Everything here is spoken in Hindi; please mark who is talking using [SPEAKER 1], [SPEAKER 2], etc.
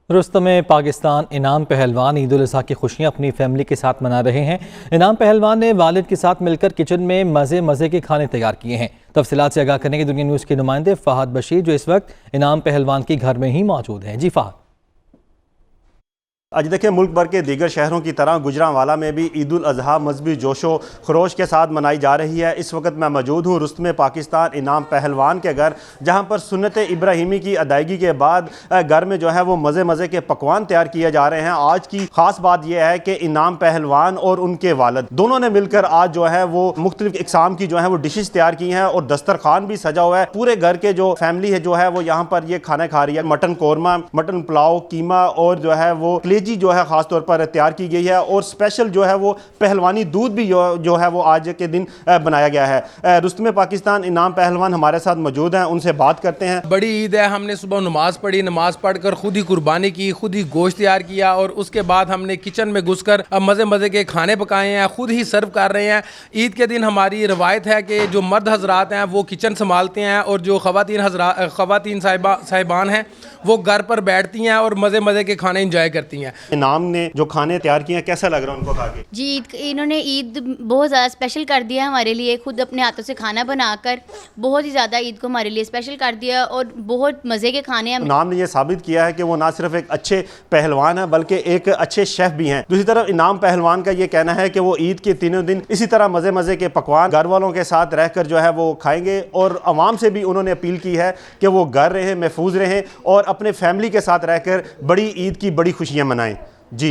[SPEAKER 1] रुस्तम पाकिस्तान इनाम पहलवान ईद उल अज़हा की खुशियाँ अपनी फैमिली के साथ मना रहे हैं। इनाम पहलवान ने वालिद के साथ मिलकर किचन में मज़े के खाने तैयार किए हैं। तफसीलात से आगाह करने के दुनिया न्यूज़ के नुमाइंदे फ़हद बशीर जो इस वक्त इनाम पहलवान के घर में ही मौजूद हैं। जी फ़हद।
[SPEAKER 2] आज देखिए, मुल्क भर के दीगर शहरों की तरह गुजरांवाला में भी ईद उल अज़हा मजहबी जोशो खरोश के साथ मनाई जा रही है। इस वक्त मैं मौजूद हूँ रुस्तम पाकिस्तान इनाम पहलवान के घर, जहाँ पर सुन्नत इब्राहिमी की अदायगी के बाद घर में जो है वो मज़े के पकवान तैयार किए जा रहे हैं। आज की खास बात यह है कि इनाम पहलवान और उनके वालिद दोनों ने मिलकर आज जो है वो मुख्तलिफ इकसाम की जो है वो डिशेज तैयार की हैं और दस्तरखान भी सजा हुआ है। पूरे घर के जो फैमिली है जो है वो यहाँ पर ये खाना खा रही है। मटन कौरमा, मटन पुलाव, कीमा और जो है वो कलेजी जो है खास तौर पर तैयार की गई है और स्पेशल जो है वो पहलवानी दूध भी जो है वो आज के दिन बनाया गया है। रुस्तम पाकिस्तान इनाम पहलवान हमारे साथ मौजूद हैं, उनसे बात करते हैं।
[SPEAKER 3] बड़ी ईद है, हमने सुबह नमाज पढ़ी, नमाज पढ़कर खुद ही कुर्बानी की, खुद ही गोश्त तैयार किया और उसके बाद हमने किचन में घुसकर मज़े के खाने पकाए हैं, खुद ही सर्व कर रहे हैं। ईद के दिन हमारी रवायत है कि जो मर्द हजरात हैं वो किचन संभालते हैं और जो ख़वातीन साहिबान हैं वो घर पर बैठती हैं और मज़े के खाने इंजॉय करती हैं।
[SPEAKER 2] इनाम ने जो खाने तैयार किए हैं, कैसा लग रहा है उनको खा के?
[SPEAKER 4] जी, इन्होंने ईद बहुत ज़्यादा स्पेशल कर दिया हमारे लिए। खुद अपने हाथों से खाना बनाकर बहुत ही ज़्यादा ईद को हमारे लिए स्पेशल कर दिया और बहुत मज़े के खाने हैं।
[SPEAKER 2] इनाम ने यह साबित किया है कि वो ना सिर्फ एक अच्छे पहलवान हैं बल्कि एक अच्छे शेफ भी हैं। दूसरी तरफ इनाम पहलवान का ये कहना है कि वो ईद के तीनों दिन इसी तरह मज़े के पकवान घर वालों के साथ रहकर जो है वो खाएंगे और आवाम से भी उन्होंने अपील की है कि वो घर रहें, महफूज रहें और अपने फैमिली के साथ रहकर बड़ी ईद की बड़ी खुशियाँ मनाएं। जी।